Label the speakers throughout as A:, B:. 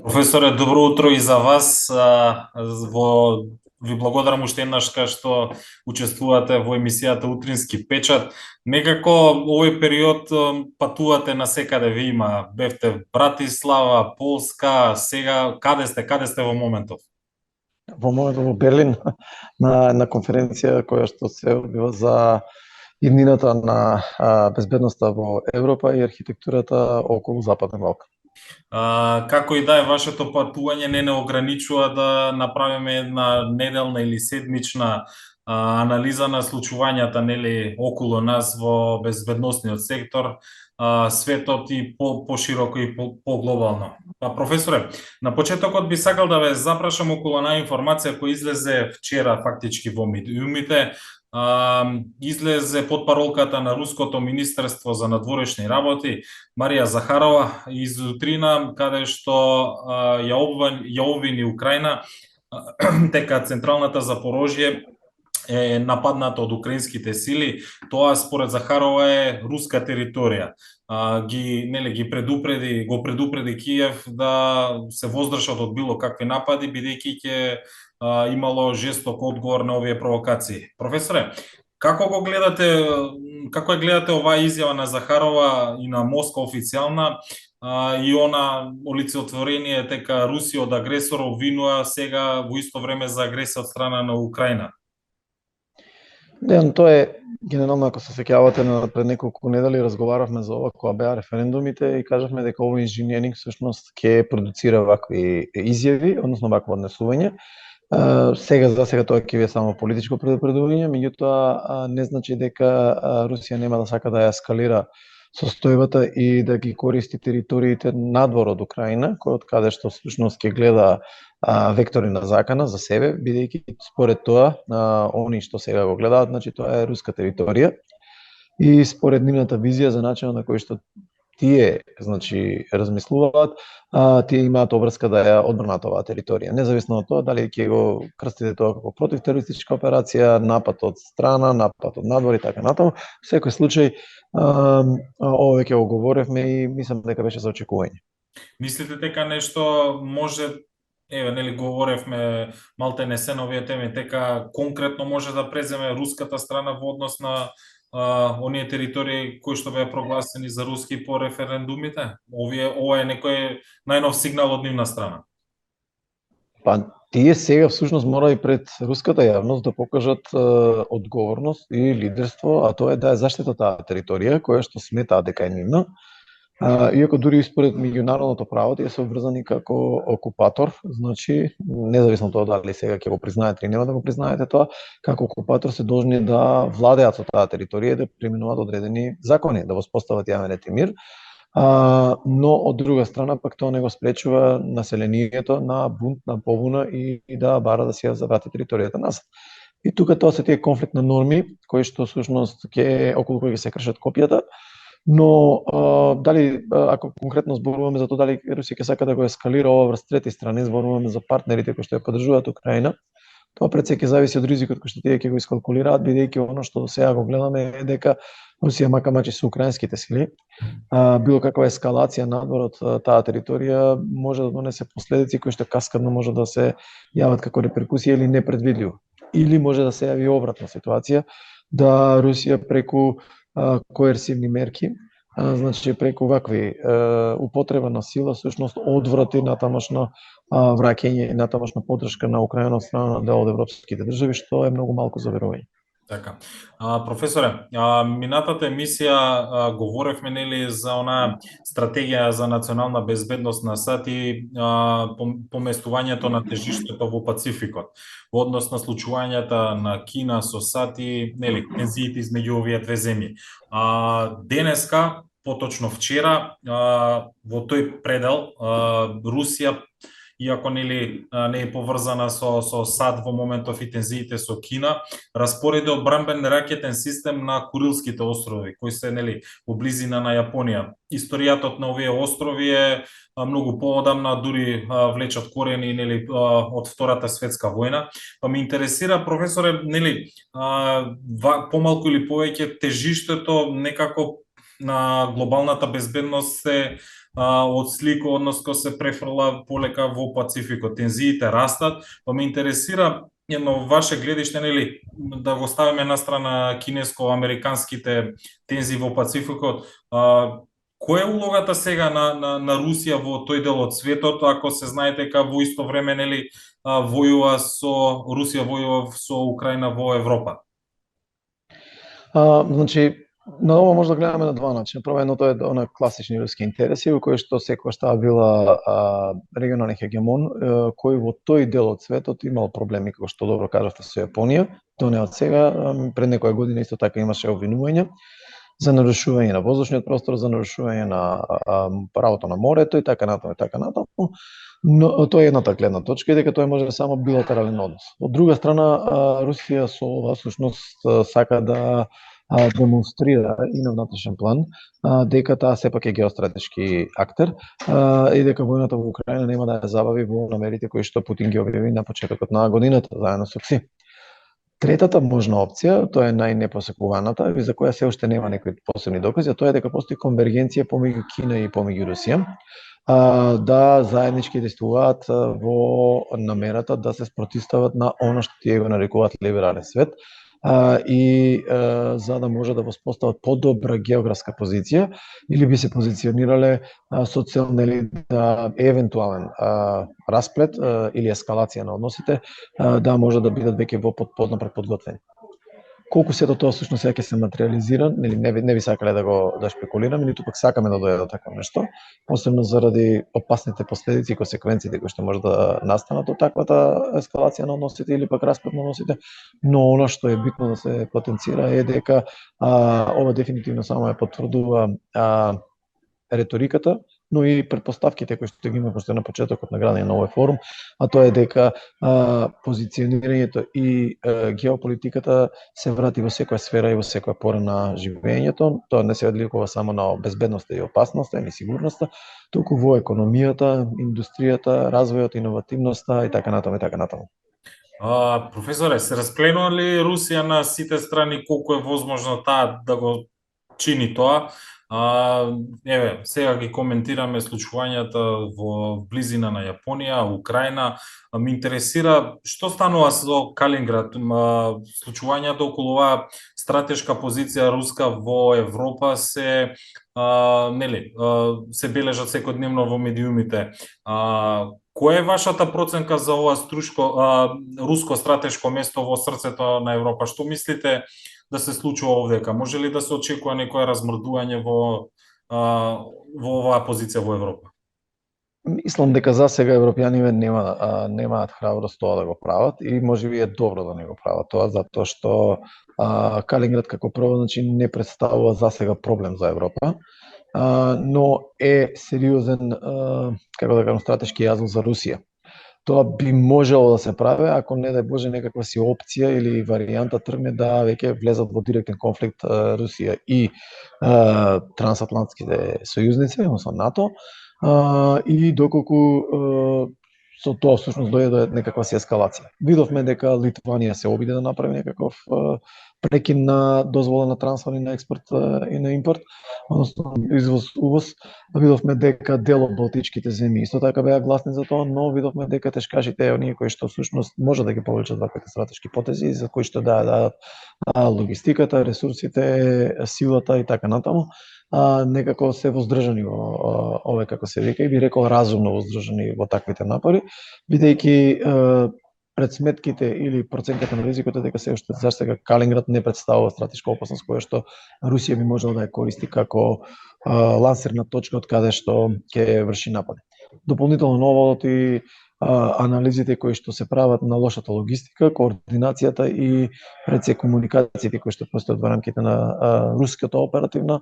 A: Професоре, добро утро и за вас. Ви благодарам уште еднаш што учествувате во емисијата Утрински печат. Некако овој период патувате на секаде ви има. Бевте в Братислава, Полска, сега каде сте во моментов?
B: Во моментот во Берлин на конференција која што се одбива за иднината на безбедноста во Европа и архитектурата околу Западен Балкан.
A: Како и да е вашето патување не ограничува да направиме една неделна или седмична анализа на случувањата нели околу нас во безбедносниот сектор, светот и пошироко и поглобално. Професоре, на почетокот би сакал да ве запрашам околу една информација која излезе вчера фактички во медиумите. Излезе под паролката на Руското Министерство за надворешни работи Марија Захарова изутрина, каде што ја обвини Украина дека централната Запорожје е нападната од украинските сили. Тоа според Захарова е руска територија. Го предупреди Киев да се воздржат од било какви напади, бидејќи ќе имало жесток одговор на овие провокации. Професоре, како ја гледате оваа изјава на Захарова и на Москва официјална, и она олицетворение дека Русија од агресор обвинува сега во исто време за агресија од страна на Украина?
B: Тоа е генерално, ако се сеќавате, пред неколку недели разговаравме за ова кога беа референдумите и кажавме дека овој инженеринг всушност ќе продуцира вакви изјави, односно вакво однесување. За сега тоа ќе биде само политичко предупредување, меѓутоа не значи дека Русија нема да сака да ја ескалира состојбата и да ги користи териториите надвор од Украина, кој од каде што всушност ќе гледа вектори на закана за себе, бидејќи според тоа они што сега го гледаат, значи тоа е руска територија и според нивната визија за начинот на кој што тие размислуваат, тие имаат обврска да ја одбранат оваа територија. Независно од тоа дали ќе го крстите тоа како противтерористичка операција, напад од страна, напад од надвор и така натаму, во секој случај ова веќе го говоревме и мислам дека беше за очекување.
A: Мислите дека нешто може, говоревме малтене се на овие теми, дека конкретно може да преземе руската страна во однос на оние територии кои што беа прогласени за руски по референдумите? Ова е некој најнов сигнал од нивна страна?
B: Тие сега всушност мора и пред руската јавност да покажат одговорност и лидерство, а тоа е да ја заштитат таа територија која што сметаат дека е нивна. Иако дури и според меѓународното право тие се обврзани како окупатор, значи независно од тоа дали сега ќе го признаете или нема да го признаете тоа, како окупатор се должни да владеат со таа територија и да преминуваат одредени закони, да воспостават јавен ред и мир. Но од друга страна пак тоа не го спречува населението на бунт, на побуна и да бара да си ја заврати територијата назад. И тука тоа се тие конфликтни норми кои што всушност околу кои ќе се кршат копијата, но дали ако конкретно зборуваме за тоа дали Русија ќе сака да го ескалира ова врз трети страни, зборуваме за партнерите кои што ја поддржуваат Украина, тоа пред се ќе зависи од ризикот кој што тие ќе го искалкулираат, бидејќи оно што сега го гледаме е дека Русија мака мачи со украинските сили, било каква ескалација надвор од таа територија може да донесе последици кои што каскадно може да се јават како реперкусија или непредвидливо. Или може да се јави обратна ситуација, да Русија преку коерсивни мерки, значи преку вакви употреба на сила, всушност одврати натамошно враќање и натамошна поддршка на Украина од страна на дел од европските држави, што е многу малку за верување.
A: Така. Професоре, минатата емисија говоревме нели за она стратегија за национална безбедност на САД и поместувањето на тежиштето во Пацификот во однос на случувањата на Кина со САД и нели тензиите измеѓу овие две земји. Денеска, поточно вчера, во тој предел Русија, иако не е поврзана со САД во моментов и тензиите со Кина, распореди одбранбен ракетен систем на Курилските острови, кои се во близина на Јапонија. Историјата на овие острови е многу поодамна, дури влечат корени од Втората светска војна. Па ме интересира, професоре, помалку или повеќе тежиштето некако на глобалната безбедност се од слика, односно се префрла полека во Пацификот. Тензиите растат, па ме интересира едно ваше гледиште, нели, да го ставиме на страна кинеско-американските тензии во Пацификот. Која е улогата сега на Русија во тој дел од светот, ако се знаете дека во исто време, нели, Русија војува со Украина во Европа?
B: Значи, на ова може да гледаме на два начина. Прво едното е она класични руски интереси, во кои што секогаш таа била регионален хегемон, кој во тој дел од светот имал проблеми, како што добро кажавте, со Јапонија. То не од сега, пред некоја година исто така имаше обвинувања за нарушување на воздушниот простор, за нарушување на правото на морето и така натаму и така натаму. Но тоа е едната гледна точка и дека тоа може само билатерален однос. Од друга страна, Русија со ова всушност сака да демонстрира и на внатрешен план дека таа сепак е геостратешки актер и дека војната во Украина нема да ја забави во намерите кои што Путин ги објави на почетокот на годината заедно со Кси. Третата можна опција, тоа е најнепосекуваната, и за која се уште нема некои посебни докази, а тоа е дека постои конвергенција помеѓу Кина и помеѓу Русија, да заеднички действуваат во намерата да се спротивстават на она што тие го нарекуваат либерален свет, и за да може да воспостават подобра географска позиција или би се позиционирале со цел, нели, да евентуален расплет или ескалација на односите да може да бидат веќе во поднапред подготвени. Колку сето тоа всушност сега ќе се материализира, нели, не би сакале да шпекулираме, ниту пак сакаме да дојде до такво нешто, посебно заради опасните последици и консеквенциите кои што може да настанат од таквата ескалација на односите или пак расплет на односите, но она што е битно да се потенцира е дека ова дефинитивно само ја потврдува реториката, но и предпоставките кои што ги има постојано на почетокот на градење на овој форум, а тоа е дека позиционирањето и геополитиката се врати во секоја сфера и во секоја пора на живењето. Тоа не се одликува само на безбедноста и опасноста или сигурноста, туку во економијата, индустријата, развојот, иновативноста и така натаму и така натаму.
A: Професоре, се распленува ли Русија на сите страни, колку е возможно таа да го чини тоа? Еве, сега ги коментираме случувањата во близина на Јапонија, Украина. Ме интересира што станува со Калинград, случувањата околу оваа стратешка позиција руска во Европа се се бележат секојдневно во медиумите. Која е вашата проценка за ова руско стратешко место во срцето на Европа? Што мислите да се случува овдека? Може ли да се очекува некое размрдување во оваа позиција во Европа?
B: Мислам дека за сега европјаните немаат храброст тоа да го прават и можеби е добро да не го прават тоа, затоа што Калинград како прво, значи, не представува за сега проблем за Европа, но е сериозен, како да кажам, стратешки јазов за Русија. Тоа би можело да се прави ако, не дај Боже, некаква си опција или варијанта тргне да веќе влезат во директен конфликт Русија и трансатлантските сојузници, односно НАТО, и доколку со тоа всушност дојде до некаква си ескалација. Видовме дека Литванија се обиде да направи некаков прекин на дозвола на трансфер и на експорт и на импорт, односно извоз-увоз. Видовме дека дел од балтичките земји исто така беа гласни за тоа, но видовме дека тешкашите, оние кои што всушност може да ги повлечат ваквите стратешки потези, за кои што дадат логистиката, ресурсите, силата и така натаму, некако се воздржани во овој, како се вика, и би рекол разумно воздржани во таквите напори, бидејќи предсметките или проценката на ризикот е дека се уште за сега Калинград не представува стратешка опасност која што Русија би можела да ја користи како лансерна точка од каде што ќе врши напади. Дополнително на овоот и анализите кои што се прават на лошата логистика, координацијата и пред се комуникациите кои што постојат во рамките на руската оперативна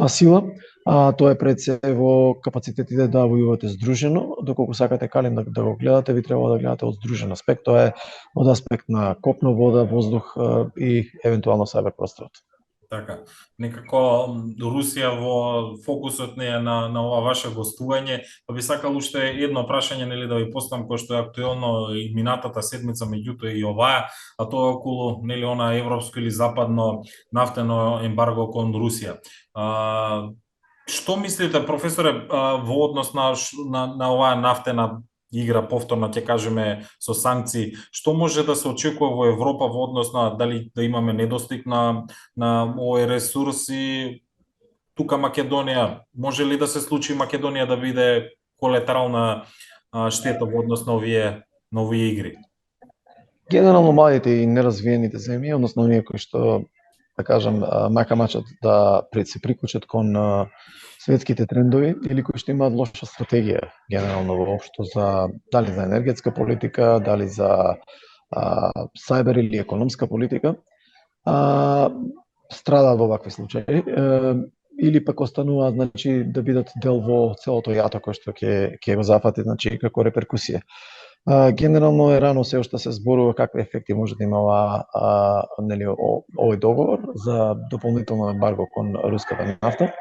B: сила, тоа е пред се во капацитетите да војувате здружено. Доколку сакате Калинград да го гледате, ви треба да гледате од здружен аспект, тоа е од аспект на копно, вода, воздух и евентуално сајберпросторот.
A: Така, некако Русија во фокусот не е на ова ваше гостување, па би сакал уште едно прашање, нели, да ви поставам, кој што е актуелно и минатата седмица, меѓутоа и оваа, а тоа околу, нели, она европско или западно нафтено ембарго кон Русија. Што мислите, професоре, во однос на оваа нафтена игра, повторно ќе кажеме со санкции, што може да се очекува во Европа во однос на дали да имаме недостиг на овој ресурс и тука Македонија, може ли да се случи Македонија да биде колатерална штета во однос на овие игри?
B: Генерално малите и неразвиените земји, односно оние кои што, да кажам, мака мачат да се прикучат кон светските трендови или кои што имаат лоша стратегија генерално воопшто за дали за енергетска политика, дали за сајбер или економска политика, страдаат во вакви случаи или пак остануваат, значи, да бидат дел во целото јато кој што ќе го зафати, значи, како реперкусија. Генерално е рано се уште се зборува какви ефекти може да има овој договор за дополнително ембарго кон руската нафта,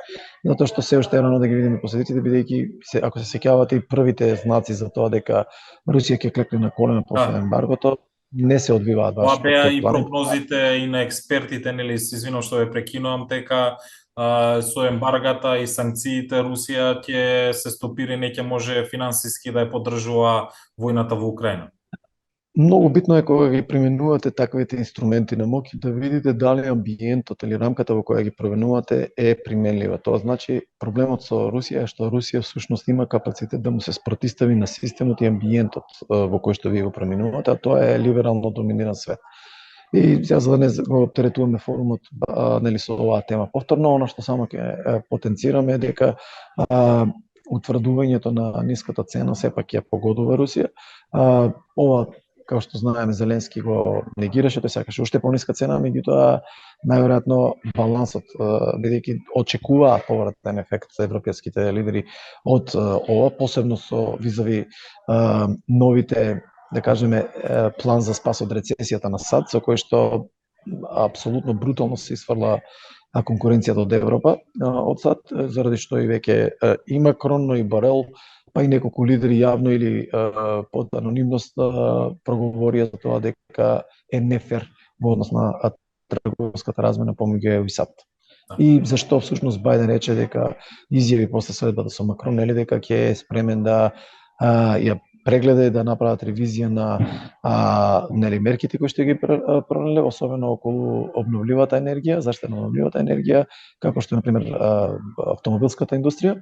B: затоа што се уште е рано да ги видиме последиците, бидејќи ако се сеќавате и првите знаци за тоа дека Русија ќе клекне на колена после ембаргото, не се одвиваат баш
A: Тоа беа и
B: плани.
A: прогнозите и на експертите, нели, извинувам што ве прекинувам, дека со ембаргата и санкциите Русија ќе се стопира и не ќе може финансиски да ја поддржува војната во Украина.
B: Многу битно е кога ги применувате таквите инструменти на моќ да видите дали амбиентот или рамката во која ги применувате е применлива. Тоа значи проблемот со Русија е што Русија всушност има капацитет да му се спротистави на системот и амбиентот во кој што вие го применувате, а тоа е либерално доминиран свет. И сега за да не го оптеретуваме форумот нели со оваа тема повторно, она што само ќе потенцираме е дека утврдувањето на ниската цена сепак ја погодува Русија. Ова, како што знаеме, Зеленски го негираше, тој сакаше уште пониска цена, меѓутоа најверојатно балансот, бидејќи очекуваат повратен ефект за европските лидери од ова, посебно со визави новите, да кажеме, план за спас од рецесијата на САД, со кој што апсолутно брутално се исфрла конкуренцијата од Европа од САД, заради што и веќе и Макрон, но и Борел, па и неколку лидери јавно или под анонимност проговорија за тоа дека е нефер во однос на трговската размена помеѓу ЕУ и САД. И зашто всушност Бајден рече дека изјави после средбата со Макрон, нели, дека ќе е спремен да ја прегледа и да направат ревизија на нели мерките кои што ги пронеле, особено околу обновливата енергија, заштита на обновливата енергија, како што е на пример автомобилската индустрија.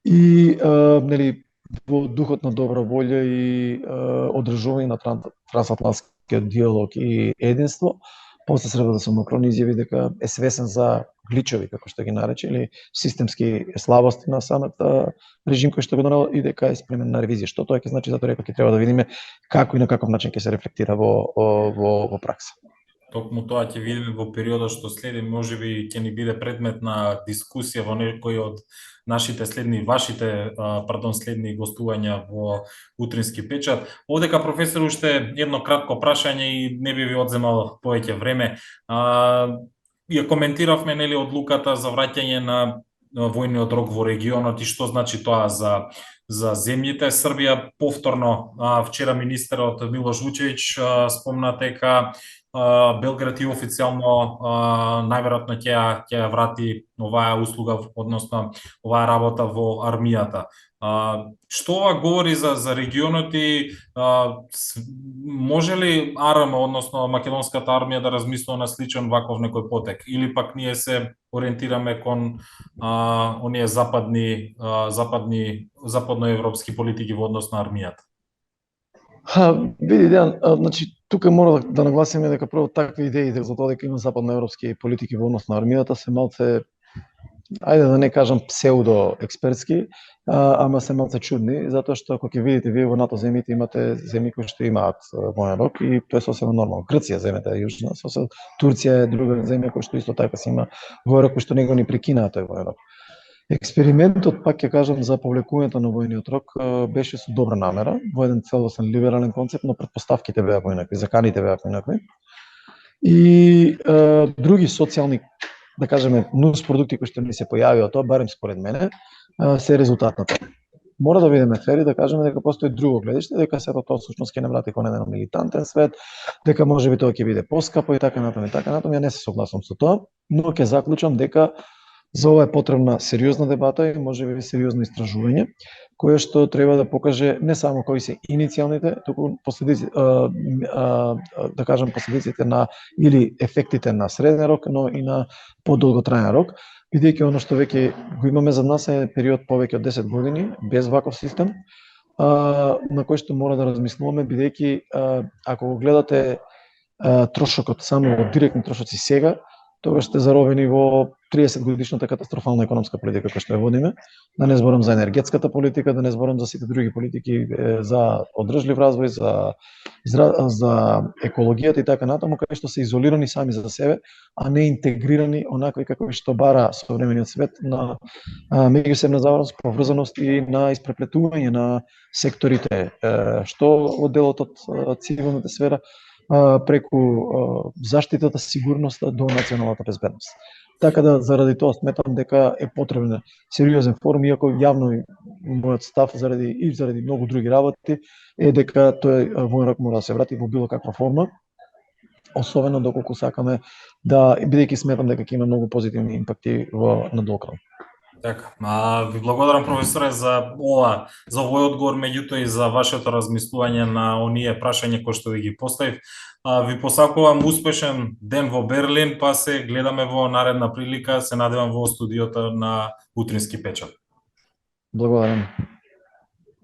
B: И нели во духот на добра волја и одржување на трансатлантскиот диалог и единство, после средбата со Макрон изјави дека е свесен за гличови, како што ги нарече, или системски слабости на самиот режим кој што го донел и дека е спремен на ревизија. Што тоа ќе значи, затоа реков ќе треба да видиме како и на каков начин ќе се рефлектира во пракса.
A: Токму тоа ќе видиме во периодот што следи, можеби ќе ни биде предмет на дискусија во некој од нашите следни гостувања во утрински печат. Одека, професор, уште едно кратко прашање и не би ви одземал повеќе време. Ја коментиравме, нели, одлуката за враќање на војниот рок во регионот и што значи тоа за земјите. Србија повторно, вчера министерот Милош Вучевиќ спомна дека Белград и официјално најверојатно ќе ја врати оваа услуга, односно оваа работа во армијата. Што ова говори за регионот и може ли АРМ, односно македонската армија, да размислува на сличен ваков некој потек, или пак ние се ориентираме кон оние западноевропски политики во однос на армијата?
B: Види, Дејан, значи тука мора да нагласиме дека прво такви идеи за тоа дека има западноевропски политики во однос на армијата се малце, ајде да не кажам псевдо експертски, ама се малце чудни, затоа што ако ќе видите вие во НАТО земјите имате земји кои што имаат воен рок и тоа е сосема нормално. Грција, земјата е јужна, Турција е друга земја која што исто така си има воен рок кој што него ни прекинаа тој воен рок. Експериментот, пак ќе кажам, за повлекувањето на војниот рок беше со добра намера, во еден целосен либерален концепт, но предпоставките беа поинакви, заканите беа поинакви. И други социјални, да кажеме, нус продукти кои што ни се појавија тоа, барем според мене, се резултат на тоа. Мора да бидеме фери, да кажеме дека постои друго гледиште, дека сето тоа всушност ќе не врати кон еден милитантен свет, дека можеби тоа ќе биде поскапо и така натаму и така натаму. Ја не се согласувам со тоа, но ќе заклучам дека За ова е потребна сериозна дебата и можеби сериозно истражување, кое што треба да покаже не само кои се иницијалните, туку последици, да кажам последиците на или ефектите на среден рок, но и на подолготраен рок, бидејќи оно што веќе го имаме за нас е период повеќе од 10 години без ваков систем, на кој што мора да размислуваме, бидејќи ако го гледате трошокот само во директни трошоци сега, тогаш сте заробени во 30 годишната катастрофална економска политика која што ја водиме, да не зборам за енергетската политика, да не зборам за сите други политики за одржлив развој, за екологијата и така натаму, кај што се изолирани сами за себе, а не интегрирани онакви како што бара современиот свет на меѓусебна поврзаност и на испреплетување на секторите, што во делот од цивилната сфера преку заштитата, сигурноста до националната безбедност. Така да заради тоа сметам дека е потребен сериозен форум, иако јавно мојот став заради многу други работи е дека тој воен рок мора да се врати во било каква форма, особено доколку сакаме да, бидејќи сметам дека ќе има многу позитивни импакти во надолг рок.
A: Така, ви благодарам професоре за овој одговор, меѓутоа и за вашето размислување на оние прашања кои што ви ги поставив. Ви посакувам успешен ден во Берлин, па се гледаме во наредна прилика, се надевам во студиото на Утрински печат.
B: Благодарам.